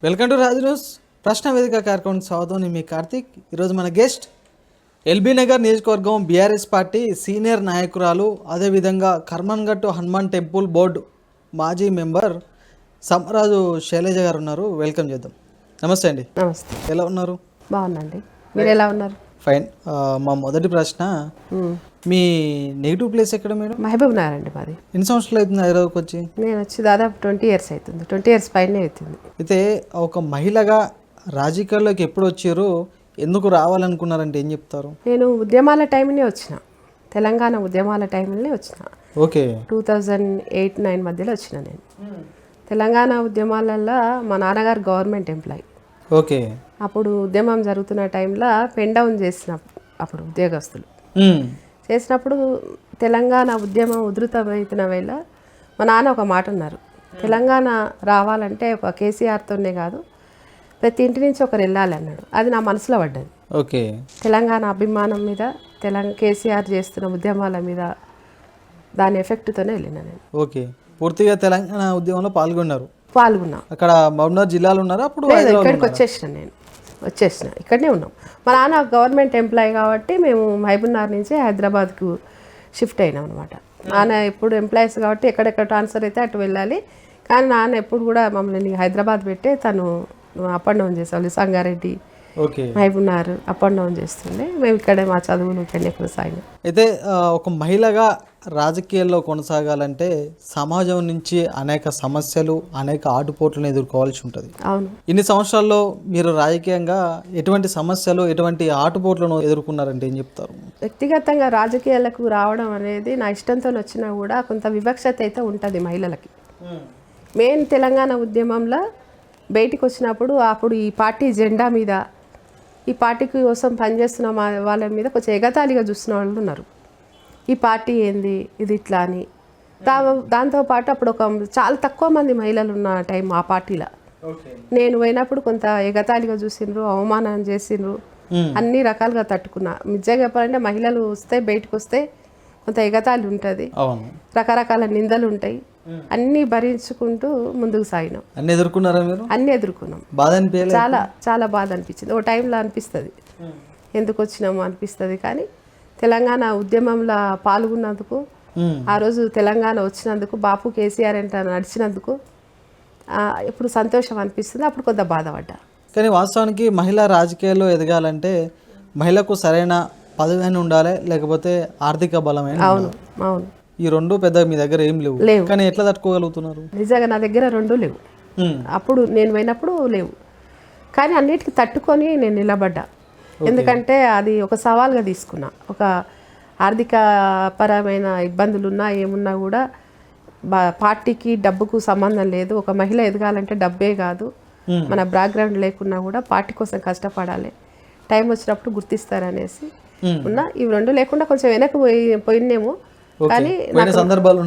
Welcome to Raj news ప్రశ్న వేదిక కార్యక్రమానికి స్వాగతం. నేను మీ కార్తీక్. ఈరోజు మన గెస్ట్ ఎల్బీ నగర్ నియోజకవర్గం బీఆర్ఎస్ పార్టీ సీనియర్ నాయకురాలు, అదేవిధంగా కర్మన్ఘట్టు హనుమాన్ టెంపుల్ బోర్డు మాజీ మెంబర్ సమరాజు శైలజ గారు ఉన్నారు. వెల్కమ్ చేద్దాం. నమస్తే అండి. నమస్తే. ఎలా ఉన్నారు? బాగుందండి. మీరు ఎలా ఉన్నారు? ఫైన్. మా మొదటి ప్రశ్న, మీ నెగిటివ్ ప్లేస్ ఎక్కడ మేడం? మహబూబ్ నగర్ అండి మాది. ఎన్ని సంవత్సరాలు అవుతుంది హైదరాబాద్కి వచ్చి? నేను వచ్చి దాదాపు 20 years అవుతుంది. 20 years పైనే అవుతుంది. అయితే ఒక మహిళగా రాజకీయాల్లోకి ఎప్పుడు వచ్చారు, ఎందుకు రావాలనుకున్నారంటే ఏం చెప్తారు? నేను ఉద్యమాల టైంనే వచ్చిన, తెలంగాణ ఉద్యమాల టైంలోనే వచ్చిన. ఓకే. 2008-9 మధ్యలో వచ్చిన నేను. తెలంగాణ ఉద్యమాలలో మా నాన్నగారు గవర్నమెంట్ ఎంప్లాయీ. ఓకే. అప్పుడు ఉద్యమం జరుగుతున్న టైంలో పెన్ డౌన్ చేసిన అప్పుడు ఉద్యోగస్తులు చేసినప్పుడు తెలంగాణ ఉద్యమం ఉధృతమవుతున్న వేళ మా నాన్న ఒక మాట అన్నారు, తెలంగాణ రావాలంటే ఒక కేసీఆర్తోనే కాదు, ప్రతి ఇంటి నుంచి ఒకరు వెళ్ళాలి అన్నాడు. అది నా మనసులో పడ్డది. ఓకే. తెలంగాణ అభిమానం మీద, కేసీఆర్ చేస్తున్న ఉద్యమాల మీద దాని ఎఫెక్ట్తోనే వెళ్ళిన నేను. ఓకే. పూర్తిగా తెలంగాణ ఉద్యమంలో పాల్గొన్నా. అక్కడ మహబూబ్నగర్ జిల్లాలో ఉన్నారా? అప్పుడు ఇక్కడికి వచ్చేసిన ఇక్కడనే ఉన్నాం. మా నాన్న గవర్నమెంట్ ఎంప్లాయీ కాబట్టి మేము మహబూబ్నగర్ నుంచి హైదరాబాద్కు షిఫ్ట్ అయినాం అనమాట. నాన్న ఎప్పుడు ఎంప్లాయీస్ కాబట్టి ఎక్కడెక్కడ ట్రాన్స్ఫర్ అయితే అటు వెళ్ళాలి. కానీ నాన్న ఎప్పుడు కూడా మమ్మల్ని హైదరాబాద్ పెట్టే తను అప్ అండ్ డౌన్ చేసేవాళ్ళు. Sangareddy, Mahabubnagar up and down చేస్తుండే. మేము ఇక్కడే మా చదువులు ఇక్కడనే కొనసాగినాం. అయితే ఒక మహిళగా రాజకీయాల్లో కొనసాగాలంటే సమాజం నుంచి అనేక సమస్యలు, అనేక ఆటుపోట్లను ఎదుర్కోవాల్సి ఉంటుంది. అవును. ఇన్ని సంవత్సరాల్లో మీరు రాజకీయంగా ఎటువంటి సమస్యలు, ఎటువంటి ఆటుపోట్లను ఎదుర్కొన్నారంటే ఏం చెప్తారు? వ్యక్తిగతంగా రాజకీయాలకు రావడం అనేది నా ఇష్టంతో వచ్చినా కూడా కొంత వివక్షత అయితే ఉంటుంది మహిళలకి. మెయిన్ తెలంగాణ ఉద్యమంలో బయటికి వచ్చినప్పుడు అప్పుడు ఈ పార్టీ జెండా మీద, ఈ పార్టీ కోసం పనిచేస్తున్న వాళ్ళ మీద కొంచెం ఎగతాళిగా చూస్తున్న వాళ్ళు ఉన్నారు. ఈ పార్టీ ఏంది ఇది ఇట్లా అని. దాంతోపాటు అప్పుడు చాలా తక్కువ మంది మహిళలు ఉన్న టైం ఆ పార్టీలో. నేను పోయినప్పుడు కొంత ఎగతాళిగా చూసిండ్రు, అవమానం చేసిండ్రు, అన్ని రకాలుగా తట్టుకున్నా. నిజంగా చెప్పాలంటే మహిళలు వస్తే బయటకు వస్తే కొంత ఎగతాళి ఉంటుంది, రకరకాల నిందలు ఉంటాయి. అన్ని భరించుకుంటూ ముందుకు సాగినాం. అన్ని ఎదుర్కొన్నారా మీరు? అన్ని ఎదుర్కొన్నాం. బాధ అనిపించలేదు? చాలా చాలా బాధ అనిపించింది. ఓ టైంలో అనిపిస్తుంది ఎందుకు వచ్చినాము అనిపిస్తుంది. కానీ తెలంగాణ ఉద్యమంలో పాల్గొన్నందుకు, ఆ రోజు తెలంగాణ వచ్చినందుకు, బాపు కేసీఆర్ అంటే నడిచినందుకు ఇప్పుడు సంతోషం అనిపిస్తుంది. అప్పుడు కొంత బాధపడ్డా. కానీ వాస్తవానికి మహిళా రాజకీయాల్లో ఎదగాలంటే మహిళకు సరైన పదవి అని ఉండాలి, లేకపోతే ఆర్థిక బలమైన. అవును అవును. ఈ రెండు పెద్ద మీ దగ్గర ఏం లేవు. కానీ ఎట్లా తట్టుకోగలుగుతున్నారు? నిజంగా నా దగ్గర రెండు లేవు. అప్పుడు నేను పోయినప్పుడు లేవు. కానీ అన్నిటికీ తట్టుకొని నేను నిలబడ్డా. ఎందుకంటే అది ఒక సవాల్గా తీసుకున్నా. ఒక ఆర్థిక పరమైన ఇబ్బందులున్నా ఏమున్నా కూడా పార్టీకి డబ్బుకు సంబంధం లేదు. ఒక మహిళ ఎదగాలంటే డబ్బే కాదు, మన బ్యాక్గ్రౌండ్ లేకున్నా కూడా పార్టీ కోసం కష్టపడాలి, టైం వచ్చినప్పుడు గుర్తిస్తారనేసి ఉన్నా. ఇవి రెండు లేకుండా కొంచెం వెనక్కి పోయినేమో. కానీ సందర్భాలు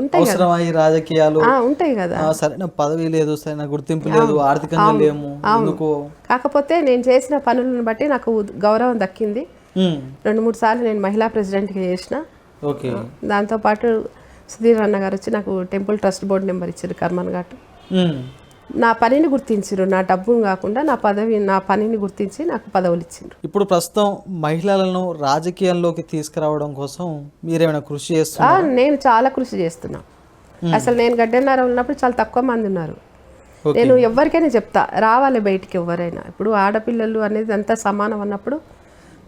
ఉంటాయి రాజకీయాలు ఉంటాయి కదా. సరైన పదవి లేదు, సరైన గుర్తింపు లేదు, ఆర్థికంగా లేము. కాకపోతే నేను చేసిన పనులను బట్టి నాకు గౌరవం దక్కింది. 2-3 సార్లు నేను మహిళా ప్రెసిడెంట్గా చేసిన. దాంతోపాటు సుధీర్ అన్న గారు వచ్చి నాకు టెంపుల్ ట్రస్ట్ బోర్డు నెంబర్ ఇచ్చారు కర్మన్ఘాట్. నా పనిని గుర్తించారు, నా డబ్బును కాకుండా నా పనిని గుర్తించి నాకు పదవులు ఇచ్చిండ్రు. ఇప్పుడు ప్రస్తుతం మహిళలను రాజకీయాల్లోకి తీసుకురావడం కోసం మీరేమైనా కృషి చేస్తున్నారు? నేను చాలా కృషి చేస్తున్నా. అసలు నేను గడ్డెన్నర ఉన్నప్పుడు చాలా తక్కువ మంది ఉన్నారు. నేను ఎవరికైనా చెప్తా, రావాలి బయటికి ఎవరైనా. ఇప్పుడు ఆడపిల్లలు అనేది అంతా సమానం అన్నప్పుడు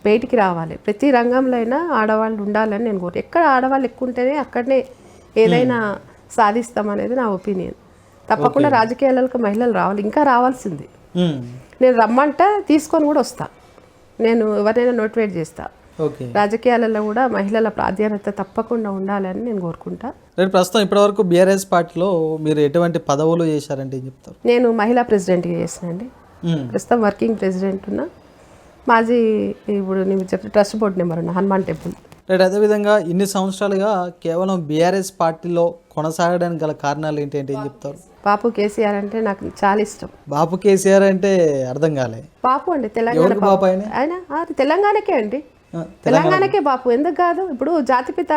బయటికి రావాలి. ప్రతి రంగంలో అయినా ఆడవాళ్ళు ఉండాలని నేను కోరు. ఎక్కడ ఆడవాళ్ళు ఎక్కువ ఉంటేనే అక్కడనే ఏదైనా సాధిస్తామనేది నా ఒపీనియన్. తప్పకుండా రాజకీయాలకు మహిళలు రావాలి, ఇంకా రావాల్సింది. నేను రమ్మంటే తీసుకొని కూడా వస్తా. నేను ఎవరైనా నోటిఫైడ్ చేస్తా. రాజకీయాలలో కూడా మహిళల ప్రాధాన్యత తప్పకుండా ఉండాలని నేను కోరుకుంటా. ప్రస్తుతం ఇప్పటివరకు బీఆర్ఎస్ పార్టీలో మీరు ఎటువంటి పదవులు చేశారంటే ఏం చెప్తారు? నేను మహిళా ప్రెసిడెంట్గా చేసినండి. ప్రస్తుతం వర్కింగ్ ప్రెసిడెంట్ ఉన్నా. మాజీ ఇప్పుడు నేను చెప్పిన ట్రస్ట్ బోర్డు నెంబర్ ఉన్నా హనుమాన్ టెంపుల్. అదేవిధంగా ఇన్ని సంవత్సరాలుగా కేవలం బీఆర్ఎస్ పార్టీలో కొనసాగడానికి గల కారణాలు ఏంటి అంటే ఏం చెప్తారు? బాపు కేసీఆర్ అంటే నాకు చాలా ఇష్టం. బాపు కేసీఆర్ అంటే అర్థం కాలే. బాపు అండి తెలంగాణ బాపు. ఆయన తెలంగాణకే అండి, తెలంగాణకే బాపు. ఎందుకు కాదు? ఇప్పుడు జాతిపిత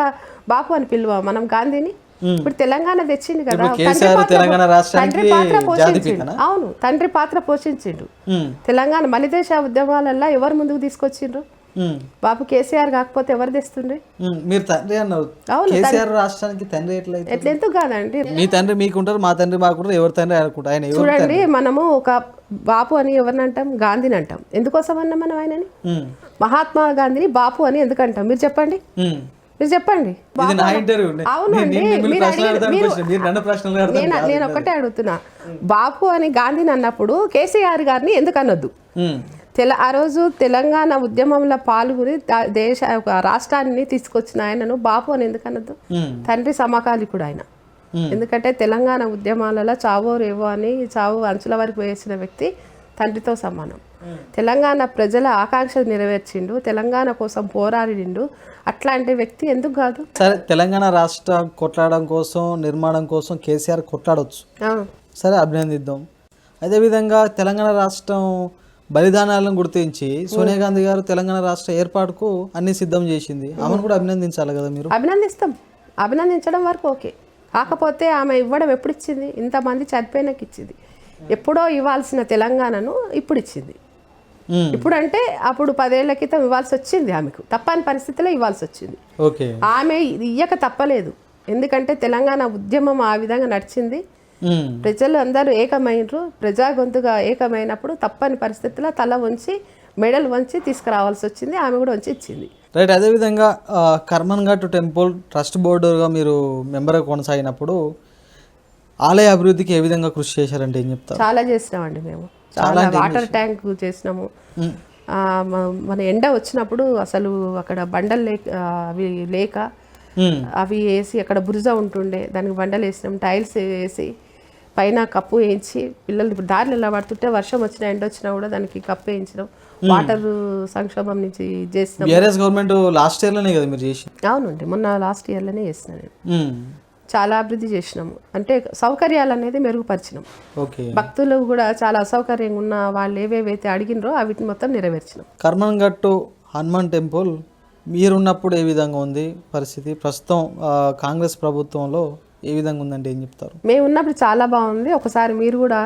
బాపు అని పిలువ మనం గాంధీని. ఇప్పుడు తెలంగాణ తెచ్చింది కదా, ఇప్పుడు కేసీఆర్ తెలంగాణ రాష్ట్రానికి తండ్రి పాత్ర పోషించిండు. జాతిపితనా? అవును, తండ్రి పాత్ర పోషించిండు. తెలంగాణ మలిదేశ ఉద్యమాలలో ఎవరు ముందుకు తీసుకొచ్చిండ్రు? బాబు కేసీఆర్ కాకపోతే ఎవరు తెస్తుండ్రి? మీరు తండ్రి అన్నారు. అవును, కేసీఆర్ రాష్ట్రానికి తండ్రి ఎట్లయితే? ఎట్లా ఎందుకు కాదండి? మీ తండ్రి మీకుంటారు, మా తండ్రి మాకుంటారు, ఎవరి తండ్రి అనుకుంటారు. ఆయన ఎవరు? చూడండి, మనము ఒక బాపు అని ఎవరిని అంటాం? గాంధీని అంటాం. ఎందుకోసం అన్నాం మనం ఆయనని? మహాత్మా గాంధీని బాపు అని ఎందుకు అంటాం? మీరు చెప్పండి, మీరు చెప్పండి. ఇది నా ఇంటర్వ్యూ. అవునండి, నేను ఒకటే అడుగుతున్నా, బాపు అని గాంధీని అన్నప్పుడు కేసీఆర్ గారిని ఎందుకు అనొద్దు? ఆ రోజు తెలంగాణ ఉద్యమంలో పాల్గొని దేశ ఒక రాష్ట్రాన్ని తీసుకొచ్చిన ఆయనను బాపు అని ఎందుకు అనొద్దు? తండ్రి సమకాలికుడు ఆయన. ఎందుకంటే తెలంగాణ ఉద్యమాలలో చావో రేవో అని చావు అంచుల వరకు వేసిన వ్యక్తి తండ్రితో సమానం. తెలంగాణ ప్రజల ఆకాంక్ష నెరవేర్చిండు, తెలంగాణ కోసం పోరాడిండు. అట్లాంటి వ్యక్తి ఎందుకు కాదు? సరే, తెలంగాణ రాష్ట్రం కొట్లాడడం కోసం, నిర్మాణం కోసం కేసీఆర్ కొట్లాడవచ్చు, సరే, అభినందిద్దాం. అదేవిధంగా తెలంగాణ రాష్ట్రం బలిదానాలను గుర్తించి సోనియా గాంధీ గారు తెలంగాణ రాష్ట్ర ఏర్పాటుకు అన్ని సిద్ధం చేసింది. ఆమెను కూడా అభినందించాలి కదా మీరు? అభినందిస్తాం, అభినందించడం వరకు ఓకే. కాకపోతే ఆమె ఇవ్వడం ఎప్పుడు ఇచ్చింది? ఇంతమంది చనిపోయినాక ఇచ్చింది. ఎప్పుడో ఇవ్వాల్సిన తెలంగాణను ఇప్పుడు ఇచ్చింది. ఇప్పుడంటే అప్పుడు 10 ఏళ్ల క్రితం ఇవ్వాల్సి వచ్చింది, ఆమెకు తప్పని పరిస్థితిలో ఇవ్వాల్సి వచ్చింది. ఆమె ఇయ్యక తప్పలేదు, ఎందుకంటే తెలంగాణ ఉద్యమం ఆ విధంగా నడిచింది. ప్రజలు అందరూ ఏకమైనరు, ప్రజా గొంతుగా ఏకమైనప్పుడు తప్పని పరిస్థితిలో తల వంచి మెడల్ వంచి తీసుకురావాల్సి వచ్చింది. ఆమె కూడా వంచి ఇచ్చింది. రైట్. అదేవిధంగా కర్మన్ఘట్ టెంపుల్ ట్రస్ట్ బోర్డుగా మీరు మెంబర్గా కొనసాగినప్పుడు ఆలయ అభివృద్ధికి ఏ విధంగా కృషి చేశారంటే ఏం చెప్తారు? చాలా చేసినామండి మేము. చాలా వాటర్ ట్యాంక్ చేసినాము. మన ఎండ వచ్చినప్పుడు అసలు అక్కడ బండలు అవి లేక అవి వేసి అక్కడ బురజ ఉంటుండే, దానికి బండలు వేసినాం, టైల్స్ వేసి పైన కప్పు వేయించి పిల్లలు దారిలో ఎలా పడుతుంటే వర్షం వచ్చినా ఎండ వచ్చినా కూడా దానికి కప్పు వేయించడం, వాటర్ సంక్షోభం నుంచి చేసినాం. గవర్నమెంట్ లాస్ట్ ఇయర్లోనే కదా మీరు చేసి? అవునండి, మొన్న లాస్ట్ ఇయర్లోనే చేసిన నేను. చాలా అభివృద్ధి చేసినాము, అంటే సౌకర్యాలు అనేది మెరుగుపరిచినాం. భక్తులు కూడా చాలా అసౌకర్యంగా ఉన్న వాళ్ళు ఏవేవైతే అడిగినరో వీటిని మొత్తం నెరవేర్చినాం. కర్మన్ఘట్ హనుమాన్ టెంపుల్ మీరున్నప్పుడు ఏ విధంగా ఉంది పరిస్థితి? ప్రస్తుతం కాంగ్రెస్ ప్రభుత్వంలో ఏ విధంగా ఉందంటే ఏం చెప్తారు? మేము ఉన్నప్పుడు చాలా బాగుంది. ఒకసారి మీరు కూడా,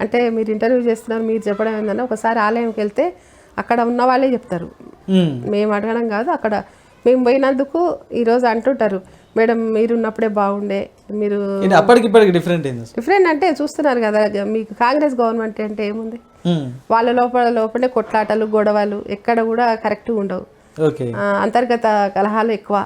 అంటే మీరు ఇంటర్వ్యూ చేస్తున్నారు, మీరు చెప్పడం ఏంటంటే ఒకసారి ఆలయంకి వెళ్తే అక్కడ ఉన్న వాళ్ళే చెప్తారు, మేము అడగడం కాదు. అక్కడ మేము పోయినందుకు ఈరోజు అంటుంటారు, మేడం మీరు ఉన్నప్పుడే బాగుండే, మీరు అప్పటికిప్పటికి డిఫరెంట్ అంటే చూస్తున్నారు కదా. మీకు కాంగ్రెస్ గవర్నమెంట్ అంటే ఏముంది? వాళ్ళ లోపలే కొట్లాటలు, గొడవలు ఎక్కడ కూడా కరెక్ట్గా ఉండవు. అంతర్గత కలహాలు ఎక్కువ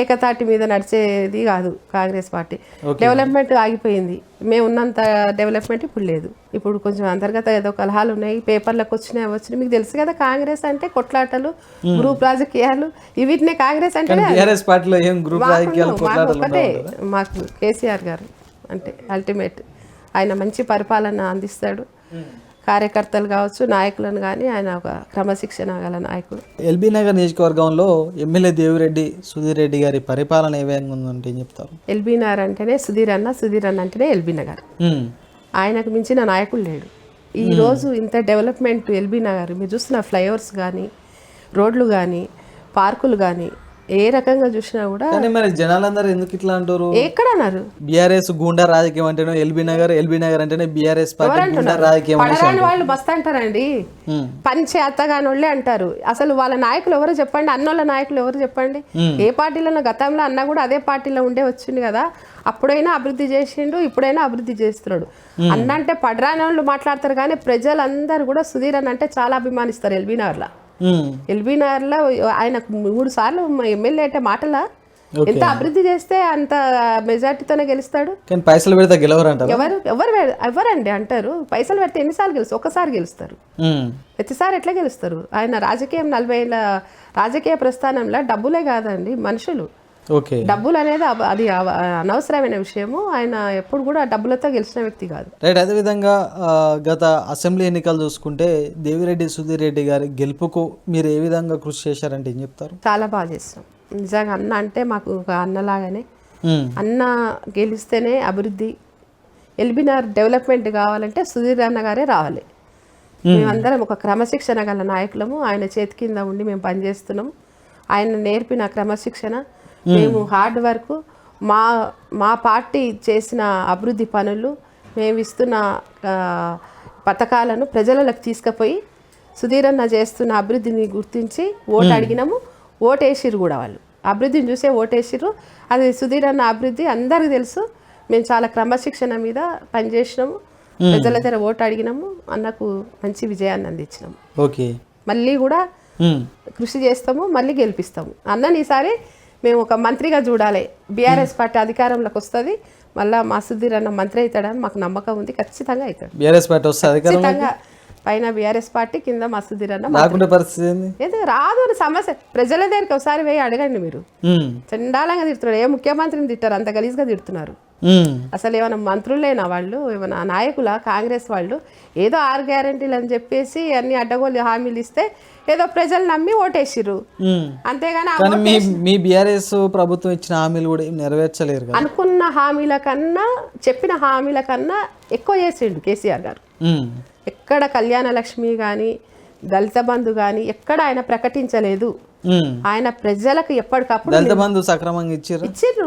ఏకతాటి మీద నడిచేది కాదు కాంగ్రెస్ పార్టీ. డెవలప్మెంట్ ఆగిపోయింది, మేము ఉన్నంత డెవలప్మెంట్ ఇప్పుడు లేదు. ఇప్పుడు కొంచెం అంతర్గత ఏదో కలహాలు ఉన్నాయి, పేపర్లకు వచ్చినాయి. మీకు తెలుసు కదా, కాంగ్రెస్ అంటే కొట్లాటలు, గ్రూప్ రాజకీయాలు, వీటినే కాంగ్రెస్ అంటే. ఒకటే మాకు కేసీఆర్ గారు అంటే అల్టిమేట్. ఆయన మంచి పరిపాలన అందిస్తాడు. కార్యకర్తలు కావచ్చు, నాయకులను కానీ ఆయన ఒక క్రమశిక్షణ గల నాయకుడు. ఎల్బీ నగర్ నియోజకవర్గంలో ఎమ్మెల్యే దేవిరెడ్డి సుధీర్ రెడ్డి గారి పరిపాలన ఏ విధంగా ఉందంటే ఏం చెప్తారు? ఎల్బీ నగర్ అంటేనే సుధీర్ అన్న, సుధీర్ అన్న అంటేనే ఎల్బీ నగర్. ఆయనకు మించిన నాయకుడు లేడు. ఈరోజు ఇంత డెవలప్మెంట్ ఎల్బీ నగర్ మీరు చూస్తున్న ఫ్లైఓవర్స్ కానీ, రోడ్లు కానీ, పార్కులు కానీ ఏ రకంగా చూసినా కూడా. మరి జనాలందరూ ఎందుకు ఇట్లా అంటారు? ఎక్కడ అన్నారు? బీఆర్ఎస్ గూండా రాజకీయం అంటేనే ఎల్బీ నగర్ అంటేనే బీఆర్ఎస్ రాజకీయం. పడరాని వాళ్ళు మస్తు అంటారండి, పంచేత్తగాని వాళ్ళే అంటారు. అసలు వాళ్ళ నాయకులు ఎవరు చెప్పండి? అన్నోళ్ళ నాయకులు ఎవరు చెప్పండి? ఏ పార్టీలో గతంలో అన్న కూడా అదే పార్టీలో ఉండే వచ్చింది కదా. అప్పుడైనా అభివృద్ధి చేసిండు, ఇప్పుడైనా అభివృద్ధి చేస్తున్నాడు. అన్న అంటే పడరాని వాళ్ళు మాట్లాడతారు, కానీ ప్రజలందరూ కూడా సుధీర్ అన్న అంటే చాలా అభిమానిస్తారు ఎల్బీ నగర్లో. ఎల్బీ నగర్లో ఆయనకు 3 సార్లు ఎమ్మెల్యే అంటే మాటలా? ఎంత అభివృద్ధి చేస్తే అంత మెజార్టీతోనే గెలుస్తాడు. పైసలు పెడితే గెలవరంటారు. ఎవరండి అంటారు? పైసలు పెడితే ఎన్నిసార్లు గెలుస్తారు? ఒకసారి గెలుస్తారు, ప్రతిసారి ఎట్లా గెలుస్తారు? ఆయన రాజకీయం 40 ఏళ్ళ రాజకీయ ప్రస్థానంలో డబ్బులే కాదండి, మనుషులు. డబ్బులు అనేది అది అనవసరమైన విషయము. ఆయన ఎప్పుడు కూడా డబ్బులతో గెలిచిన వ్యక్తి కాదు. రైట్. అదేవిధంగా గత అసెంబ్లీ ఎన్నికలు చూసుకుంటే దేవిరెడ్డి సుధీర్ రెడ్డి గారి గెలుపుకు మీరు ఏ విధంగా కృషి చేశారంటే ఏం చెప్తారు? చాలా బాగా చేస్తాం నిజంగా. అన్న అంటే మాకు ఒక అన్నలాగానే. అన్న గెలిస్తేనే అభివృద్ధి, ఎల్బీనగర్ డెవలప్మెంట్ కావాలంటే సుధీర్ అన్న గారే రావాలి. మేమందరం ఒక క్రమశిక్షణ గల నాయకులము. ఆయన చేతి కింద ఉండి మేము పనిచేస్తున్నాము. ఆయన నేర్పిన క్రమశిక్షణ, మేము హార్డ్ వర్క్, మా మా పార్టీ చేసిన అభివృద్ధి పనులు, మేము ఇస్తున్న పథకాలను ప్రజలకు తీసుకుపోయి సుధీరన్న చేస్తున్న అభివృద్ధిని గుర్తించి ఓటు అడిగినాము. ఓటేసిరు కూడా, వాళ్ళు అభివృద్ధిని చూసే ఓటేసిరు. అది సుధీరన్న అభివృద్ధి అందరికీ తెలుసు. మేము చాలా క్రమశిక్షణ మీద పనిచేసినాము, ప్రజల దగ్గర ఓటు అడిగినాము, అన్నకు మంచి విజయాన్ని అందించినాము. ఓకే, మళ్ళీ కూడా కృషి చేస్తాము, మళ్ళీ గెలిపిస్తాము. అన్నని ఈసారి మేము ఒక మంత్రిగా చూడాలి. బీఆర్ఎస్ పార్టీ అధికారంలోకి వస్తుంది, మళ్ళీ మా సుధీర్ అన్న మంత్రి అవుతాడని మాకు నమ్మకం ఉంది. ఖచ్చితంగా అవుతాడు. బీఆర్ఎస్ పార్టీ వస్తుంది ఖచ్చితంగా. పైన బీఆర్ఎస్ పార్టీ, కింద మా సుధీర్ అన్న. రాకుంటే పరిస్థితి ఏంది? ఎందుకు రాదు అని సమస్య. ప్రజల దగ్గరికి ఒకసారి పోయి అడగండి. మీరు చండాలంగా తిడుతున్నారు. ఏ ముఖ్యమంత్రిని తిట్టారు? అంత గలీజ్గా తిడుతున్నారు. అసలు ఏమైనా మంత్రులేనా వాళ్ళు? ఏమైనా నాయకుల? కాంగ్రెస్ వాళ్ళు ఏదో 6 గ్యారెంటీలు అని చెప్పేసి అన్ని అడ్డగోలు హామీలు ఇస్తే ఏదో ప్రజలు నమ్మి ఓటేసిర్రు. అంతేగాని మీ బీఆర్ఎస్ ప్రభుత్వం ఇచ్చిన హామీలు కూడా నెరవేర్చలేరు కదా. అనుకున్న హామీల కన్నా, చెప్పిన హామీల కన్నా ఎక్కువ చేసిండు కేసీఆర్ గారు. ఎక్కడ కళ్యాణ లక్ష్మి కానీ, దళిత బంధు కానీ ఎక్కడ ఆయన ప్రకటించలేదు. ఆయన ప్రజలకు ఎప్పటికప్పుడు దళిత బంధు సక్రమంగా ఇచ్చిర్రు.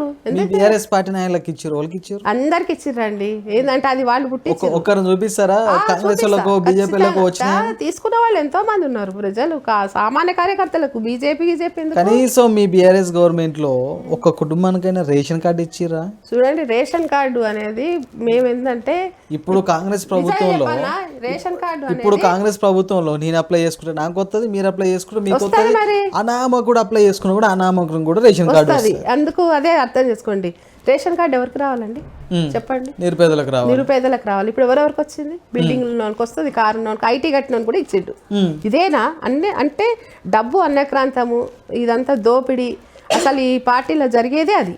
బీఆర్ఎస్ పార్టీ నాయకులకు ఇచ్చారు, వాళ్ళకి ఇచ్చారు, అందరికి ఇచ్చిర్రండి. ఏంటంటే అది వాళ్ళు పుట్టి ఒక్కరు చూపిస్తారా? కాంగ్రెస్ వాళ్ళకు, బీజేపీలకు వచ్చిన తీసుకున్న వాళ్ళు ఎంతో మంది ఉన్నారు. ప్రజలు, సామాన్య కార్యకర్తలకు, బీజేపీ కనీసం మీ బీఆర్ఎస్ గవర్నమెంట్ లో ఒక కుటుంబానికైనా రేషన్ కార్డు ఇచ్చిరా? చూడండి, రేషన్ కార్డు అనేది మేము ఏంటంటే ఇప్పుడు కాంగ్రెస్ ప్రభుత్వంలో, రేషన్ కార్డు ఇప్పుడు కాంగ్రెస్ ప్రభుత్వంలో నేను అప్లై చేసుకుంటే నాకు వస్తుంది, మీరు అప్లై చేసుకుంటే మీకు వస్తుంది. అనామకుడు అప్లై చేసుకున్నా కూడా అనామకుడు కూడా రేషన్ కార్డు వస్తుంది. అందుకు అదే అర్థం చేసుకోండి. రేషన్ కార్డు ఎవరికి రావాలండి చెప్పండి? నిరుపేదలకు రావాలి. నిరుపేదలకు రావాలి. ఇప్పుడు ఎవరెవరికి వచ్చింది? బిల్డింగ్ లోనికి వస్తుంది, కారు లోనికి, ఐటీ కట్టిన కూడా ఇచ్చిండు. ఇదేనా అన్నీ? అంటే డబ్బు అన్యక్రాంతము, ఇదంతా దోపిడీ. అసలు ఈ పార్టీలో జరిగేదే అది.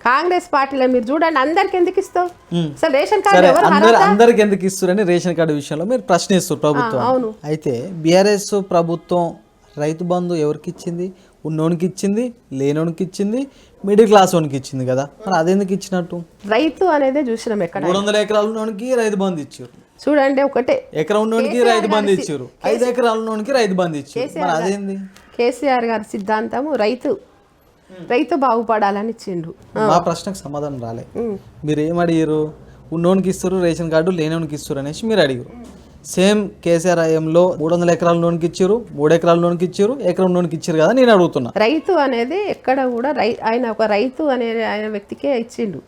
కాంగ్రెస్ పార్టీలో మీరు చూడండి, అందరికి ఎందుకు ఇస్తావు? అసలు రేషన్ కార్డు అందరికి ఎందుకు ఇస్తారని రేషన్ కార్డు విషయంలో మీరు ప్రశ్నిస్తారు ప్రభుత్వం. అవును. అయితే బీఆర్ఎస్ ప్రభుత్వం రైతు బంధు ఎవరికి ఇచ్చింది? ఉన్నోనికి ఇచ్చింది, లేనోనికి ఇచ్చింది, మిడిల్ క్లాస్ వానికి ఇచ్చింది కదా. మరి అదెందుకు ఇచ్చినట్టు? రైతు అనేది చూసినాం. ఎక్కడ 300 ఎకరాల ఉన్నోనికి రైతు బంధు ఇచ్చారు. చూడండి, ఒకటే ఎకరం ఉన్నోనికి రైతు బంధు ఇచ్చారు, 5 ఎకరాల ఉన్నోనికి రైతు బంధు ఇచ్చారు. మరి అదేంది? కేసీఆర్ గారి సిద్ధాంతము రైతు బాగుపడాలని ఇచ్చిండు. మా ప్రశ్నకు సమాధానం రాలే. మీరు ఏం అడిగారు? ఉన్నోనికి ఇస్తారు రేషన్ కార్డు, లేనోనికి ఇస్తారు అనేసి మీరు అడిగారు. సేమ్ కేసీఆర్ హయాంలో 300 ఎకరాల లోనికి ఇచ్చారు, 3 ఎకరాల లోనికి ఇచ్చారు, ఎకరం లోనికి ఇచ్చారు కదా. నేను అడుగుతున్నా, రైతు అనేది ఎక్కడ కూడా ఆయన ఒక రైతు అనే ఆయన వ్యక్తికే ఇచ్చిండు,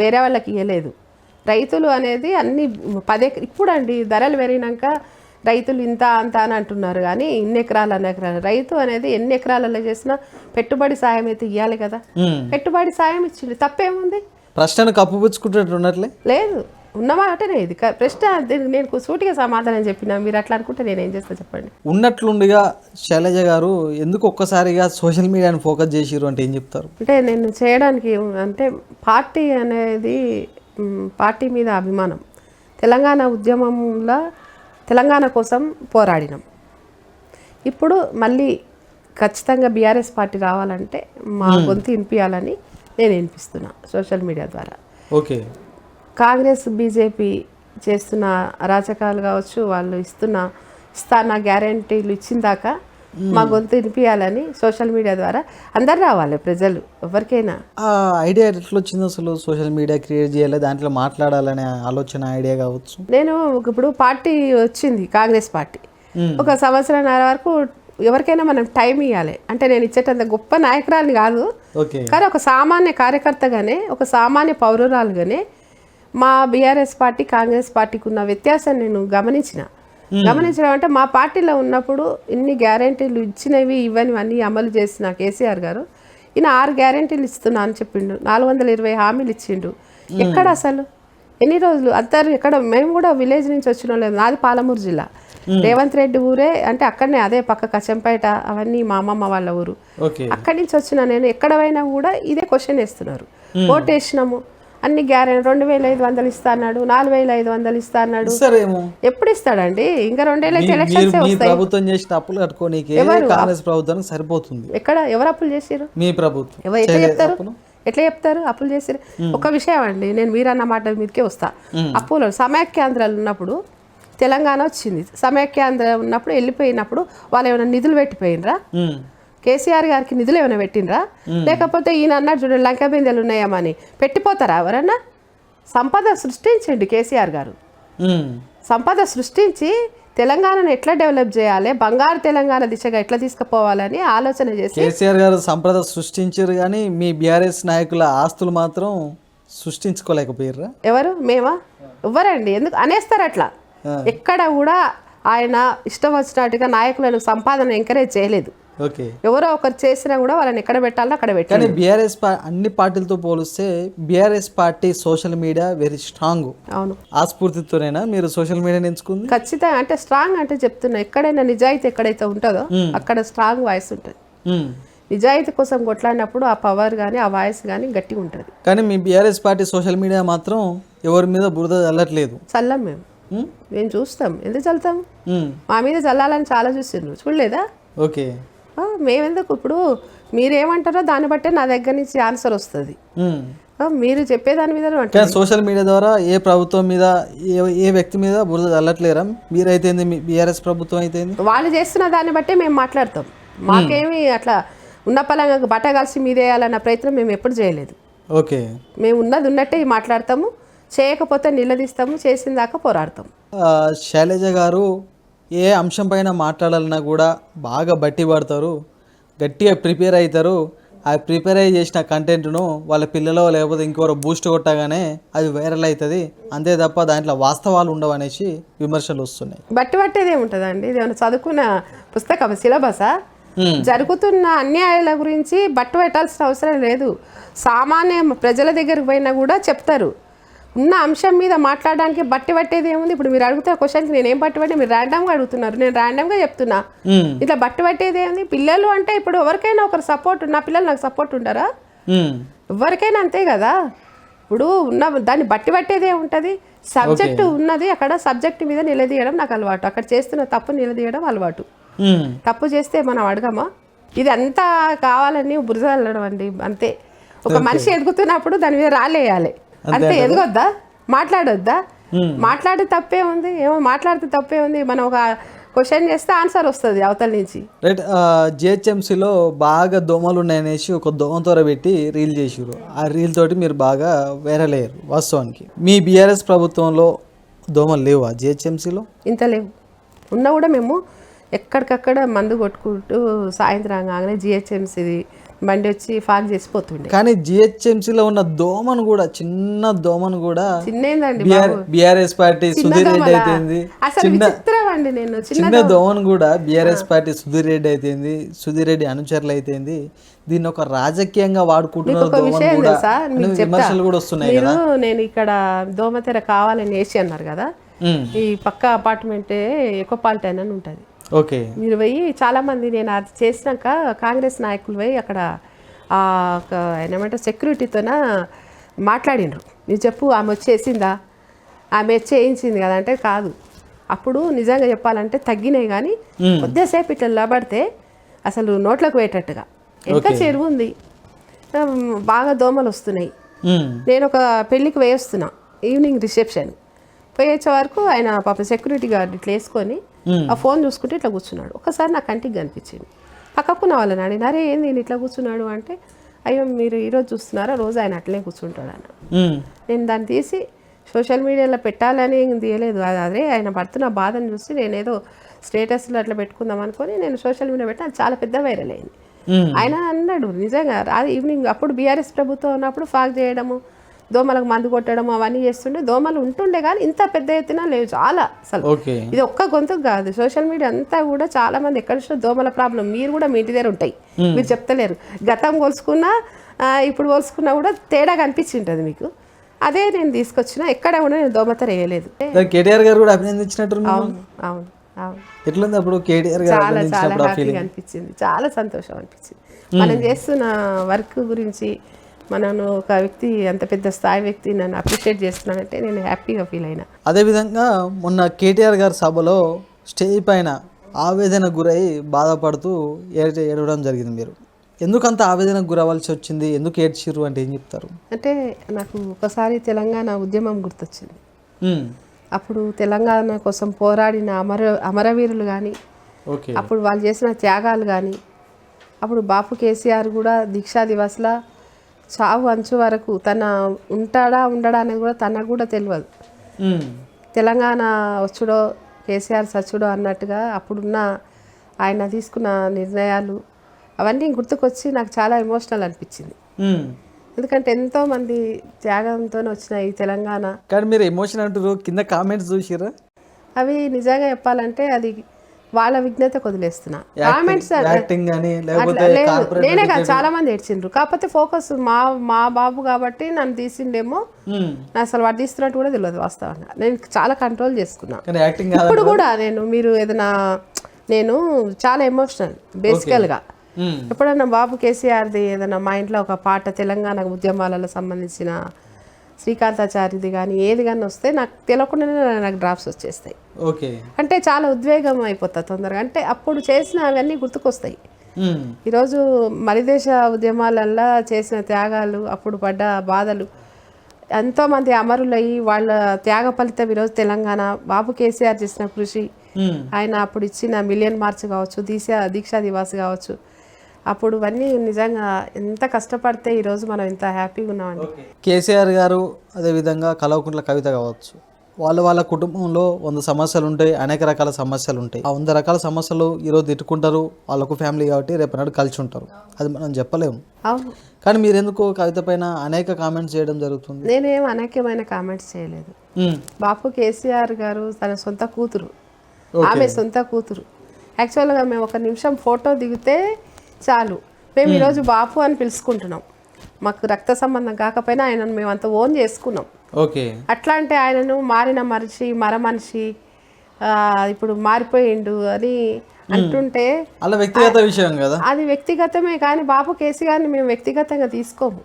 వేరే వాళ్ళకి ఇవ్వలేదు. రైతులు అనేది అన్ని 10 ఇప్పుడు అండి ధరలు పెరిగినాక రైతులు ఇంత అంత అని అంటున్నారు, కానీ ఇన్ని ఎకరాలు అన్ని ఎకరాలు. రైతు అనేది ఎన్ని ఎకరాలలో చేసినా పెట్టుబడి సాయం అయితే ఇవ్వాలి కదా. పెట్టుబడి సాయం ఇచ్చిండు, తప్పేముంది? ప్రశ్నను కప్పుపుచ్చుకుంటున్నట్టు ఉన్నట్లే లేదు, ఉన్నమాటనే ఇది ప్రశ్న. నేను సూటిగా సమాధానం చెప్పినా, మీరు అట్లా అనుకుంటే నేను ఏం చేస్తా చెప్పండి? ఉన్నట్లుండిగా శైలజ గారు ఎందుకు ఒక్కసారిగా సోషల్ మీడియాని ఫోకస్ చేసిరు అంటే ఏం చెప్తారు? అంటే నేను చేయడానికి అంటే పార్టీ అనేది, పార్టీ మీద అభిమానం. తెలంగాణ ఉద్యమంలో తెలంగాణ కోసం పోరాడినాం. ఇప్పుడు మళ్ళీ ఖచ్చితంగా బీఆర్ఎస్ పార్టీ రావాలంటే మా గొంతు వినిపించాలని నేను వినిపిస్తున్నా సోషల్ మీడియా ద్వారా. ఓకే, కాంగ్రెస్ బీజేపీ చేస్తున్న అరాచకాలు కావచ్చు, వాళ్ళు ఇస్తాన గ్యారంటీలు ఇచ్చిన దాకా మా గొంతు వినిపించాలని సోషల్ మీడియా ద్వారా అందరు రావాలి, ప్రజలు ఎవరికైనా. ఐడియా ఎట్లా వచ్చింది అసలు? సోషల్ మీడియా క్రియేట్ చేయాలి, దాంట్లో మాట్లాడాలనే ఆలోచన ఐడియా కావచ్చు. నేను ఇప్పుడు పార్టీ వచ్చింది, కాంగ్రెస్ పార్టీ, 1 సంవత్సరంన్నర వరకు ఎవరికైనా మనం టైం ఇవ్వాలి. అంటే నేను ఇచ్చేటంత గొప్ప నాయకురాలని కాదు, కానీ ఒక సామాన్య కార్యకర్తగానే, ఒక సామాన్య పౌరురాలుగానే మా బీఆర్ఎస్ పార్టీ కాంగ్రెస్ పార్టీకి ఉన్న వ్యత్యాసాన్ని నేను గమనించడం అంటే, మా పార్టీలో ఉన్నప్పుడు ఇన్ని గ్యారెంటీలు ఇచ్చినవి ఇవన్నీ అమలు చేసిన కేసీఆర్ గారు ఈయన 6 గ్యారెంటీలు ఇస్తున్నా అని చెప్పిండు, 420 హామీలు ఇచ్చిండు. ఎక్కడ అసలు ఎన్ని రోజులు అందరు ఎక్కడ? మేము కూడా విలేజ్ నుంచి వచ్చిన లేదు, నాది పాలమూరు జిల్లా. రేవంత్ రెడ్డి ఊరే, అంటే అక్కడనే అదే పక్క కచ్చంపేట అవన్నీ మా అమ్మమ్మ వాళ్ళ ఊరు. అక్కడి నుంచి వచ్చిన నేను ఎక్కడ పోయినా కూడా ఇదే క్వశ్చన్ వేస్తున్నారు. ఓటు వేసినాము, అన్ని గ్యారెంటీ 2500 ఇస్తా అన్నాడు, 4500 ఇస్తా అన్నాడు. ఎప్పుడు ఇస్తాడండి? ఇంకా 2 ఏళ్ళకి ఎలక్షన్స్ వస్తాయి. ప్రభుత్వం చేసిన అప్పులు కట్టుకోనీకి కాంగ్రెస్ ప్రభుత్వానికి సరిపోతుంది. ఎక్కడ ఎవరు అప్పులు చేసిరు? మీ ప్రభుత్వం. ఎట్లా చెప్తారు అప్పులు చేసిరు? ఒక విషయం అండి, నేను మీరన్న మాట మీదకే వస్తా. అప్పులు సమైక్యాంధ్రాలు ఉన్నప్పుడు తెలంగాణ వచ్చింది, సమైక్యాంధ్ర ఉన్నప్పుడు వెళ్ళిపోయినప్పుడు వాళ్ళు ఏమైనా నిధులు పెట్టిపోయినరా? కేసీఆర్ గారికి నిధులు ఏమైనా పెట్టినరా? లేకపోతే ఈయన అన్నాడు చూడండి లంక బిందెలు ఉన్నాయేమని పెట్టిపోతారా ఎవరన్నా? సంపద సృష్టించండి కేసీఆర్ గారు. సంపద సృష్టించి తెలంగాణను ఎట్లా డెవలప్ చేయాలి, బంగారు తెలంగాణ దిశగా ఎట్లా తీసుకుపోవాలని ఆలోచన చేసి కేసీఆర్ గారు సంపద సృష్టించారు, కానీ మీ బీఆర్ఎస్ నాయకుల ఆస్తులు మాత్రం సృష్టించుకోలేకపోయారా? ఎవరు? మేమా? ఎవ్వరండి. ఎందుకు అనేస్తారు అట్లా? ఎక్కడ కూడా ఆయన ఇష్టం వచ్చినట్టుగా నాయకులను సంపాదన ఎంకరేజ్ చేయలేదు. ఓకే, ఎవరో ఒకరు చేసినా కూడా వాళ్ళని ఎక్కడ పెట్టాలో అక్కడ పెట్టాలి. కానీ బీఆర్ఎస్ అన్ని పార్టీలతో పోలిస్తే BRS party social media very strong. అవును, ఆ స్ఫూర్తితోనేనా మీరు సోషల్ మీడియాని ఎంచుకుంది? ఖచ్చితంగా. అంటే స్ట్రాంగ్ అంటే చెప్తున్నా, ఎక్కడైనా నిజాయితీ ఎక్కడైతే ఉంటుందో అక్కడ స్ట్రాంగ్ వాయిస్ ఉంటుంది. నిజాయితీ కోసం కొట్లాడినప్పుడు ఆ పవర్ కానీ ఆ వాయిస్ కానీ గట్టిగా ఉంటుంది. కానీ మీ బీఆర్ఎస్ పార్టీ సోషల్ మీడియా మాత్రం ఎవరి మీద బురద చల్లట్లేదు. చల్లం మేము చూస్తాం. ఎందుకు చల్లుతాం? మా మీద చల్లాలని చాలా చూసిండ్రు, చూడలేదా? ఓకే, మేమెందుకు? ఇప్పుడు మీరేమంటారో దాన్ని బట్టే నా దగ్గర నుంచి ఆన్సర్ వస్తుంది. మీరు చెప్పేదాని మీద సోషల్ మీడియా ద్వారా ఏ ప్రభుత్వం మీద ఏ వ్యక్తి మీద బురద చల్లట్లేరా? మీరైతే మీ బీఆర్ఎస్ ప్రభుత్వం అయితే వాళ్ళు చేస్తున్న దాన్ని బట్టే మేము మాట్లాడతాం. మాకేమి అట్లా ఉన్న పలంగా బట్ట కలిసి మీదేయాలన్న ప్రయత్నం మేము ఎప్పుడు చేయలేదు. ఓకే, మేము ఉన్నది ఉన్నట్టే మాట్లాడతాము, చేయకపోతే నిలదీస్తాము, చేసిన దాకా పోరాడతాం. శైలజ గారు ఏ అంశం పైన మాట్లాడాలన్నా కూడా బాగా బట్టి పడతారు, గట్టిగా ప్రిపేర్ అవుతారు. ఆ ప్రిపేర్ అయ్యి చేసిన కంటెంట్ను వాళ్ళ పిల్లలో లేకపోతే ఇంకెవరో బూస్ట్ కొట్టగానే అది వైరల్ అవుతుంది, అంతే తప్ప దాంట్లో వాస్తవాలు ఉండవు అనేసి విమర్శలు వస్తున్నాయి. బట్టి పట్టేది ఏముంటుందండి? ఇది ఏమైనా చదువుకున్న పుస్తకం సిలబసా? జరుగుతున్న అన్యాయాల గురించి బట్టు పెట్టాల్సిన అవసరం లేదు. సామాన్య ప్రజల దగ్గరికి పోయినా కూడా చెప్తారు. ఉన్న అంశం మీద మాట్లాడడానికి బట్టి పట్టేది ఏముంది? ఇప్పుడు మీరు అడుగుతున్న క్వశ్చన్కి నేనేం బట్టి పట్టి మీరు ర్యాండమ్గా అడుగుతున్నారు, నేను ర్యాండమ్గా చెప్తున్నా. ఇట్లా బట్టి పట్టేది ఏముంది? పిల్లలు అంటే ఇప్పుడు ఎవరికైనా ఒకరు సపోర్ట్, నా పిల్లలు నాకు సపోర్ట్ ఉంటారా? ఎవరికైనా అంతే కదా. ఇప్పుడు ఉన్న దాన్ని బట్టి పట్టేది ఏముంటుంది? సబ్జెక్టు ఉన్నది అక్కడ, సబ్జెక్ట్ మీద నిలదీయడం నాకు అలవాటు. అక్కడ చేస్తున్న తప్పు నిలదీయడం అలవాటు. తప్పు చేస్తే మనం అడగమా? ఇది అంతా కావాలని బురద వెళ్ళడం అండి, అంతే. ఒక మనిషి ఎదుగుతున్నప్పుడు దాని మీద రాలేయాలి అంతే. ఎదగొద్దా? మాట్లాడొద్దా? మాట్లాడితే తప్పే ఉంది? ఏమో మాట్లాడితే తప్పే ఉంది. మనం ఒక క్వశ్చన్ చేస్తే ఆన్సర్ వస్తుంది అవతల నుంచి. రైట్. జిహెచ్ఎంసీలో బాగా దోమలు ఉన్నాయనేసి ఒక దోమతోర పెట్టి రీల్ చేసారు. ఆ రీల్ తోటి మీరు బాగా వైరల్ అయ్యారు. వాస్తవానికి మీ బీఆర్ఎస్ ప్రభుత్వంలో దోమలు లేవా జిహెచ్ఎంసీలో? ఇంత లేవు. ఉన్నా కూడా మేము ఎక్కడికక్కడ మందు కొట్టుకుంటూ సాయంత్రం కాగానే జిహెచ్ఎంసీది బండి వచ్చి ఫాగ్ చేసిపోతుండే. కానీ జిహెచ్ఎంసీలో ఉన్న దోమను కూడా, చిన్న దోమను కూడా చిన్నేందండి బీఆర్ఎస్ పార్టీ సుధీర్ రెడ్డి అయితేంది. చిన్న దోమను కూడా బీఆర్ఎస్ పార్టీ సుధీర్ రెడ్డి అయితేంది, సుధీర్ రెడ్డి అనుచరులు అయితేంది, దీన్ని ఒక రాజకీయంగా వాడుకుంటున్నారు. విమర్శలు కూడా వస్తున్నాయి కదా. నేను ఇక్కడ దోమతెర కావాలని వేసి అన్నారు కదా, ఈ పక్క అపార్ట్మెంటే ఎకోపాలిటైన్ అని ఉంటుంది. ఓకే, మీరు పోయి చాలామంది, నేను అది చేసినాక కాంగ్రెస్ నాయకులు పోయి అక్కడ ఏమంటారు సెక్యూరిటీతోన మాట్లాడినరు. మీరు చెప్పు, ఆమె వచ్చేసిందా, ఆమె చేయించింది కదా అంటే కాదు. అప్పుడు నిజంగా చెప్పాలంటే తగ్గినాయి, కానీ కొద్దిసేపు ఇట్లా నిలబడితే అసలు నోట్లోకి పోయేటట్టుగా. ఎంత చెరువు ఉంది, బాగా దోమలు వస్తున్నాయి. నేను ఒక పెళ్ళికి వేస్తున్నా, ఈవినింగ్ రిసెప్షన్ పోయేచ్చే వరకు ఆయన పాప సెక్యూరిటీ గార్డ్ ఇట్లా వేసుకొని ఆ ఫోన్ చూసుకుంటే ఇట్లా కూర్చున్నాడు. ఒకసారి నా కంటికి కనిపించింది. పక్కకున్న వాళ్ళని అడిగినారే ఏంది నేను ఇట్లా కూర్చున్నాడు అంటే, అయ్యో మీరు ఈరోజు చూస్తున్నారా, రోజు ఆయన అట్లనే కూర్చుంటాడు అన్న. నేను దాన్ని తీసి సోషల్ మీడియాలో పెట్టాలని తీయలేదు. అదే ఆయన పడుతున్న బాధను చూసి నేనేదో స్టేటస్లో అట్లా పెట్టుకుందాం అనుకొని నేను సోషల్ మీడియా పెట్టిన, అది చాలా పెద్ద వైరల్ అయింది. ఆయన అన్నాడు నిజంగా ఈవినింగ్ అప్పుడు బీఆర్ఎస్ ప్రభుత్వం ఉన్నప్పుడు ఫాగ్ చేయడము, దోమలకు మందు కొట్టడం అవన్నీ చేస్తుండే. దోమలు ఉంటుండే కానీ ఇంత పెద్ద ఎత్తున లేవు చాలా. అసలు ఇది ఒక్క గొంతుకు కాదు, సోషల్ మీడియా అంతా కూడా చాలా మంది ఎక్కడ చూసినా దోమల ప్రాబ్లం. మీరు కూడా మీ ఇంటి దగ్గర ఉంటాయి, మీరు చెప్తలేరు. గతం పోల్చుకున్నా ఇప్పుడు పోల్చుకున్నా కూడా తేడా కనిపించింటుంది మీకు. అదే నేను తీసుకొచ్చిన, ఎక్కడ కూడా నేను దోమతెర వేయలేదు. కేటీఆర్ గారు కూడా అభినందించినట్టు. అవును అవును అవును. ఎట్లుంది అప్పుడు కేటీఆర్ గారు? చాలా చాలా హ్యాపీగా అనిపించింది, చాలా సంతోషం అనిపించింది. మనం చేస్తున్న వర్క్ గురించి మనను ఒక వ్యక్తి, అంత పెద్ద స్థాయి వ్యక్తి నన్ను అప్రిషియేట్ చేస్తున్నానంటే నేను హ్యాపీగా ఫీల్ అయినా. అదేవిధంగా మొన్న కేటీఆర్ గారి సభలో స్టేజ్ పైన ఆవేదన గురై బాధపడుతూ ఏడవడం జరిగింది. మీరు ఎందుకంత ఆవేదనకు గురవలసి వచ్చింది, ఎందుకు ఏడ్చిర్రు అంటే ఏం చెప్తారు? అంటే నాకు ఒకసారి తెలంగాణ ఉద్యమం గుర్తొచ్చింది. అప్పుడు తెలంగాణ కోసం పోరాడిన అమరవీరులు కానీ, అప్పుడు వాళ్ళు చేసిన త్యాగాలు కానీ, అప్పుడు బాపు కేసీఆర్ కూడా దీక్షా దివస్లా చావు అంచు వరకు తన ఉంటాడా ఉండడా అనేది కూడా తనకు కూడా తెలియదు. తెలంగాణ వచ్చుడో కేసీఆర్ సచ్చుడో అన్నట్టుగా అప్పుడున్న ఆయన తీసుకున్న నిర్ణయాలు అవన్నీ గుర్తుకొచ్చి నాకు చాలా ఎమోషనల్ అనిపించింది. ఎందుకంటే ఎంతోమంది త్యాగంతో వచ్చిన ఈ తెలంగాణ. కానీ మీరు ఎమోషన్ అంటారు, కింద కామెంట్స్ చూసిరా? అవి నిజంగా చెప్పాలంటే అది వాళ్ళ విజ్ఞతకు వదిలేస్తున్నా. కామెంట్స్ నేనే కాదు, చాలా మంది ఏడ్చిండ్రు. కాకపోతే ఫోకస్ మా బాబు కాబట్టి నన్ను తీసిండేమో, అసలు వాడు తీస్తున్నట్టు కూడా తెలియదు. వాస్తవంగా నేను చాలా కంట్రోల్ చేసుకున్నా. ఇప్పుడు కూడా మీరు ఏదైనా నేను చాలా ఎమోషనల్ బేసికల్గా. ఎప్పుడన్నా బాబు కేసీఆర్ది ఏదైనా మా ఇంట్లో ఒక పాట తెలంగాణ ఉద్యమాలలో సంబంధించిన శ్రీకాంతాచార్యది కానీ ఏది కానీ వస్తే నాకు తెలియకుండానే నాకు డ్రాప్స్ వచ్చేస్తాయి. అంటే చాలా ఉద్వేగం అయిపోతుంది తొందరగా. అంటే అప్పుడు చేసిన అవన్నీ గుర్తుకొస్తాయి. ఈరోజు మలిదేశ ఉద్యమాలల్లో చేసిన త్యాగాలు, అప్పుడు పడ్డ బాధలు, ఎంతోమంది అమరులయ్యి వాళ్ళ త్యాగ ఫలితం ఈరోజు తెలంగాణ. బాబు కేసీఆర్ చేసిన కృషి, ఆయన అప్పుడు ఇచ్చిన మిలియన్ మార్చ్ కావచ్చు, దీక్షా దివాస్ కావచ్చు, అప్పుడు ఇవన్నీ నిజంగా ఎంత కష్టపడితే ఈరోజు మనం ఇంత హ్యాపీగా ఉన్నామండి. కేసీఆర్ గారు అదేవిధంగా కల్వకుంట్ల కవిత కావచ్చు, వాళ్ళ కుటుంబంలో 100 సమస్యలు ఉంటాయి, అనేక రకాల సమస్యలు ఉంటాయి. ఆ 100 రకాల సమస్యలు ఈరోజు తిట్టుకుంటారు, వాళ్ళకు ఫ్యామిలీ కాబట్టి రేపు నాడు కలిసి ఉంటారు, అది మనం చెప్పలేము. అవును. కానీ మీరు ఎందుకు కవిత పైన అనేక కామెంట్స్ చేయడం జరుగుతుంది? నేనేం అనేకమైన కామెంట్స్ చేయలేదు. బాపు కేసీఆర్ గారు తన సొంత కూతురు, ఆమె సొంత కూతురు. యాక్చువల్గా మేము ఒక నిమిషం ఫోటో దిగితే చాలు మేము ఈరోజు బాపు అని పిలుచుకుంటున్నాం. మాకు రక్త సంబంధం కాకపోయినా ఆయనను మేము అంత ఓన్ చేసుకున్నాం. అట్లా అంటే ఆయనను మారిన మనిషి ఇప్పుడు మారిపోయిండు అని అంటుంటే అలా వ్యక్తిగత విషయం కదా, అది వ్యక్తిగతమే. కానీ బాపు కేసీఆర్ని మేము వ్యక్తిగతంగా తీసుకోము.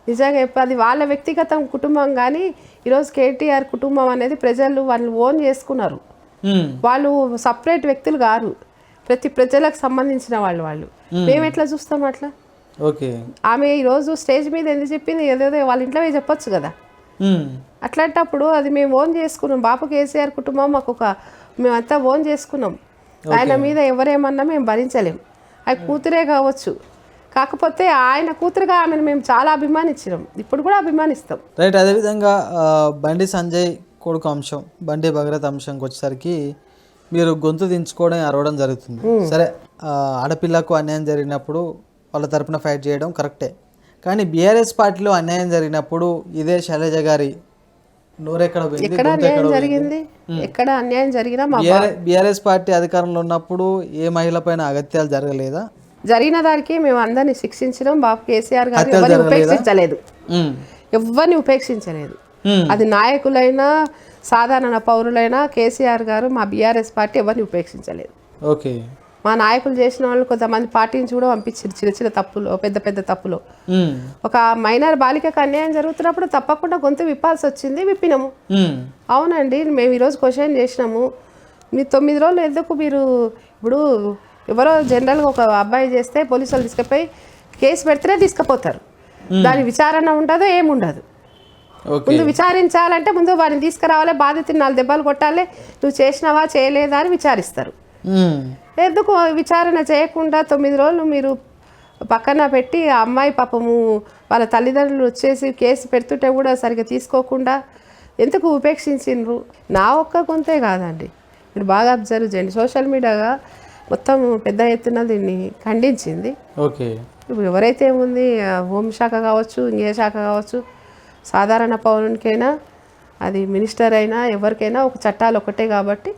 నిజంగా అది వాళ్ళ వ్యక్తిగత కుటుంబం. కానీ ఈరోజు కేటీఆర్ కుటుంబం అనేది ప్రజలు వాళ్ళు ఓన్ చేసుకున్నారు. వాళ్ళు సపరేట్ వ్యక్తులు కారు, ప్రతి ప్రజలకు సంబంధించిన వాళ్ళు. మేము ఎట్లా చూస్తాం అట్లా? ఆమె ఈరోజు స్టేజ్ మీద ఎందుకు చెప్పింది, ఏదేదో వాళ్ళ ఇంట్లో చెప్పొచ్చు కదా. అట్లాంటప్పుడు అది మేము ఓన్ చేసుకున్నాం. బాపు కేసీఆర్ కుటుంబం మాకు మేమంతా ఓన్ చేసుకున్నాం. ఆయన మీద ఎవరేమన్నా మేము భరించలేం. అది కూతురే కావచ్చు, కాకపోతే ఆయన కూతురుగా ఆమెను మేము చాలా అభిమానించినాం, ఇప్పుడు కూడా అభిమానిస్తాం. రైట్. అదేవిధంగా బండి సంజయ్ కొడుకు అంశం, బండి భగరత్ అంశంకి వచ్చేసరికి మీరు గొంతు దించుకోవడం, అరవడం జరుగుతుంది. సరే, ఆడపిల్లకు అన్యాయం జరిగినప్పుడు వాళ్ళ తరపున ఫైట్ చేయడం కరెక్టే. కానీ బీఆర్ఎస్ పార్టీలో అన్యాయం జరిగినప్పుడు ఇదే శైలజ గారి నోరెక్కడ జరిగింది? ఎక్కడ అన్యాయం జరిగినా బీఆర్ఎస్ పార్టీ అధికారంలో ఉన్నప్పుడు ఏ మహిళ పైన అగత్యాలు జరగలేదా? జరిగిన దానికి మేము అందరినీ శిక్షించడం. బాబు కేసీఆర్ గారు ఎవరిని ఉపేక్షించలేదు, ఎవరిని ఉపేక్షించలేదు. అది నాయకులైనా సాధారణ పౌరులైనా కేసీఆర్ గారు మా బీఆర్ఎస్ పార్టీ ఎవరిని ఉపేక్షించలేదు. మా నాయకులు చేసిన వాళ్ళు కొంతమంది పార్టీని కూడా పంపించారు చిన్న తప్పులు, పెద్ద తప్పులు. ఒక మైనర్ బాలికకు అన్యాయం జరుగుతున్నప్పుడు తప్పకుండా గొంతు విప్పాల్సి వచ్చింది, విప్పినాము. అవునండి, మేము ఈరోజు క్వశ్చన్ చేసినాము, మీ 9 రోజులు ఎందుకు మీరు ఇప్పుడు ఎవరో జనరల్గా ఒక అబ్బాయి చేస్తే పోలీసులు తీసుకుపోయి కేసు పెడితేనే తీసుకుపోతారు, దాని విచారణ ఉండదు, ఏముండదు. ముందు విచారించాలంటే ముందు వారిని తీసుకురావాలి, బాధితుని 4 దెబ్బలు కొట్టాలి, నువ్వు చేసినావా చేయలేదా అని విచారిస్తారు. ఎందుకు విచారణ చేయకుండా 9 రోజులు మీరు పక్కన పెట్టి ఆ అమ్మాయి పాపము వాళ్ళ తల్లిదండ్రులు వచ్చేసి కేసు పెడుతుంటే కూడా సరిగ్గా తీసుకోకుండా ఎందుకు ఉపేక్షించిండ్రు? నా ఒక్క గొంతే కాదండి, మీరు బాగా అబ్జర్వ్ చేయండి, సోషల్ మీడియాగా మొత్తం పెద్ద ఎత్తున దీన్ని ఖండించింది. ఇప్పుడు ఎవరైతే ఏముంది, హోంశాఖ కావచ్చు, ఇంకే శాఖ కావచ్చు, సాధారణ పౌరునికైనా అది మినిస్టర్ అయినా ఎవరికైనా ఒక చట్టాలు ఒకటే కాబట్టి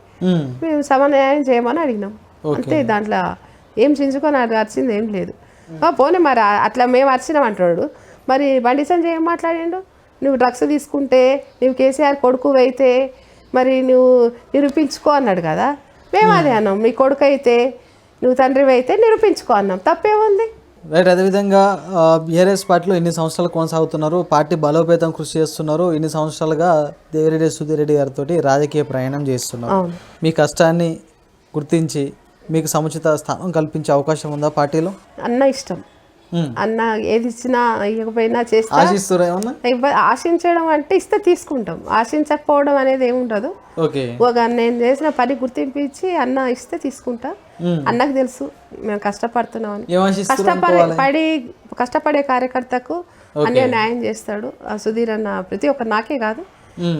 మేము సమన్వయం చేయమని అడిగినాం అంతే. దాంట్లో ఏం చించుకొని అరిచింది ఏం లేదు. పోనీ మరి అట్లా మేము అరిచినాం అంటాడు, మరి బండి సంజయ్ ఏం మాట్లాడిండు? నువ్వు డ్రగ్స్ తీసుకుంటే, నువ్వు కేసీఆర్ కొడుకు అయితే మరి నువ్వు నిరూపించుకో అన్నాడు కదా. మేము అదే అన్నాం, మీ కొడుకు అయితే నువ్వు తండ్రివి అయితే నిరూపించుకో అన్నాం, తప్పేముంది? రైట్. అదేవిధంగా బీఆర్ఎస్ పార్టీలో ఎన్ని సంవత్సరాలు కొనసాగుతున్నారు, పార్టీ బలోపేతం కృషి చేస్తున్నారు, ఇన్ని సంవత్సరాలుగా దేవిరెడ్డి సుధీర్ రెడ్డి గారితో రాజకీయ ప్రయాణం చేస్తున్నారు. మీ కష్టాన్ని గుర్తించి మీకు సముచిత స్థానం కల్పించే అవకాశం ఉందా పార్టీలో? అన్న ఇష్టం, అన్న ఏది ఇచ్చినా ఇవ్వకపోయినా చేస్తా. ఆశిస్తురా ఏమన్నా? ఆశించడం అంటే ఇస్తే తీసుకుంటాం, ఆశించకపోవడం అనేది ఏముండదు. ఓకే. ఒక నేను చేసిన పని గుర్తింపు ఇచ్చి అన్న ఇస్తే తీసుకుంటా. అన్నకు తెలుసు మేము కష్టపడుతున్నామని. కష్టపడే కార్యకర్తకు అన్నీ న్యాయం చేస్తాడు ఆ సుధీర్ అన్న. ప్రతి ఒక్క నాకే కాదు,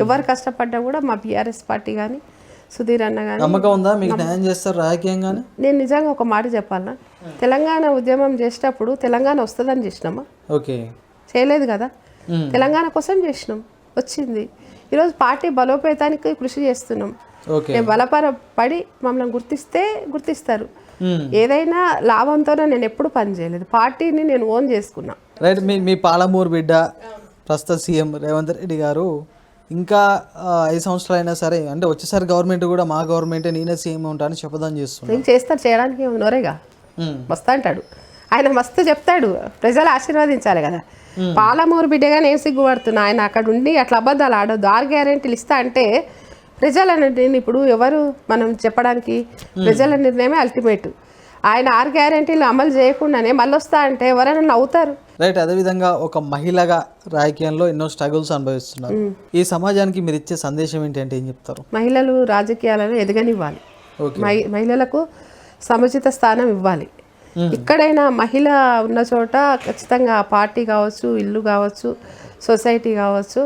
ఎవరు కష్టపడ్డా కూడా మా బీఆర్ఎస్ పార్టీ కానీ సుధీర్ అన్న కానీ నమ్మకం ఉందా మీకు న్యాయం చేస్తారు రాజకీయంగానే? నేను నిజంగా ఒక మాట చెప్పాలన్నా, తెలంగాణ ఉద్యమం చేసేటప్పుడు తెలంగాణ వస్తుందని చేసినామా? ఓకే, చేయలేదు కదా. తెలంగాణ కోసం చేసినాం, వచ్చింది. ఈరోజు పార్టీ బలోపేతానికి కృషి చేస్తున్నాం. నేను బలపడి మమ్మల్ని గుర్తిస్తారు. ఏదైనా లాభంతోనే నేను ఎప్పుడు పని చేయలేదు, పార్టీని నేను ఓన్ చేసుకున్నా. రైట్. మీ పాలమూరు బిడ్డ ప్రస్తుత సీఎం రేవంత్ రెడ్డి గారు ఇంకా 5 సంవత్సరాలు అయినా సరే, అంటే వచ్చేసారి గవర్నమెంట్ కూడా మా గవర్నమెంటే నేనే సీఎం ఉంటానని చెప్పదని చేస్తున్నాను. నేను చేస్తాను, చేయడానికి నోరేగా మస్తు అంటాడు ఆయన, మస్తు చెప్తాడు. ప్రజలు ఆశీర్వదించాలి కదా. పాలమూరు బిడ్డగా నేను సిగ్గుపడుతున్నా. ఆయన అక్కడ ఉండి అట్లా అబద్ధాలు ఆడొద్దు. 6 గ్యారెంటీలు ఇస్తా అంటే ప్రజల ఇప్పుడు ఎవరు మనం చెప్పడానికి, ప్రజల నిర్ణయమే అల్టిమేట్. ఆయన 6 గ్యారెంటీలు అమలు చేయకుండానే మళ్ళీ వస్తా అంటే ఎవరైనా నవ్వుతారు. రైట్. అదేవిధంగా ఒక మహిళగా రాజకీయంలో ఎన్నో స్ట్రగుల్స్ అనుభవిస్తున్నారు. ఈ సమాజానికి మీరు ఇచ్చే సందేశం ఏంటంటే ఏం చెప్తారు? మహిళలు రాజకీయాలను ఎదగనివ్వాలి, మహిళలకు సముచిత స్థానం ఇవ్వాలి. ఇక్కడైనా మహిళ ఉన్న చోట ఖచ్చితంగా పార్టీ కావచ్చు, ఇల్లు కావచ్చు, సొసైటీ కావచ్చు,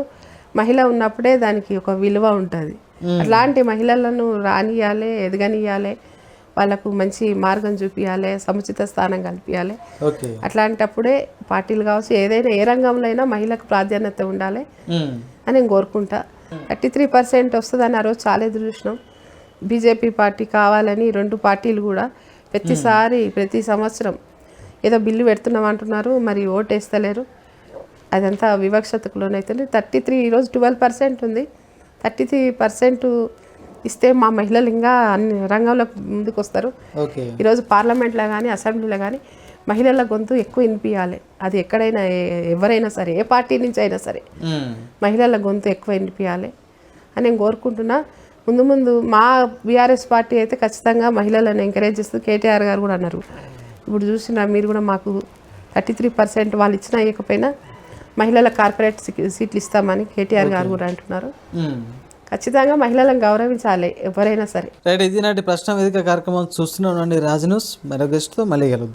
మహిళ ఉన్నప్పుడే దానికి ఒక విలువ ఉంటుంది. అట్లాంటి మహిళలను రానియాలి, ఎదగనియాలి, వాళ్ళకు మంచి మార్గం చూపించాలి, సముచిత స్థానం కల్పించాలి. అట్లాంటప్పుడే పార్టీలు కావచ్చు, ఏదైనా ఏ రంగంలో అయినా మహిళకు ప్రాధాన్యత ఉండాలి అని నేను కోరుకుంటా. 33% వస్తుందని ఆ రోజు చాలా ఎదురు చూసినాం. బీజేపీ పార్టీ కావాలని 2 పార్టీలు కూడా ప్రతి సంవత్సరం ఏదో బిల్లు పెడుతున్నాం అంటున్నారు, మరి ఓటు వేస్తలేరు. అదంతా వివక్షతకు లోనైతుంది. 33 ఈరోజు 12% ఉంది. 33% ఇస్తే మా మహిళలు ఇంకా అన్ని రంగంలో ముందుకు వస్తారు. ఈరోజు పార్లమెంట్లో కానీ అసెంబ్లీలో కానీ మహిళల గొంతు ఎక్కువ వినిపించాలి. అది ఎక్కడైనా ఎవరైనా సరే, ఏ పార్టీ నుంచి అయినా సరే మహిళల గొంతు ఎక్కువ వినిపించాలి అని నేను కోరుకుంటున్నా. ముందు మా బీఆర్ఎస్ పార్టీ అయితే ఖచ్చితంగా మహిళలను ఎంకరేజ్ చేస్తూ కేటీఆర్ గారు కూడా అన్నారు, ఇప్పుడు చూసిన మీరు కూడా మాకు 33% వాళ్ళు ఇచ్చినా ఇవ్వకపోయినా మహిళల కార్పొరేట్ సీట్లు ఇస్తామని కేటీఆర్ గారు కూడా అంటున్నారు. ఖచ్చితంగా మహిళలను గౌరవించాలి ఎవరైనా సరే. రైట్. ఇది నాటి ప్రశ్న వేదిక కార్యక్రమం చూస్తున్నాం. రాజు న్యూస్ మరో గెస్ట్తో మళ్ళీ కలుద్దాం.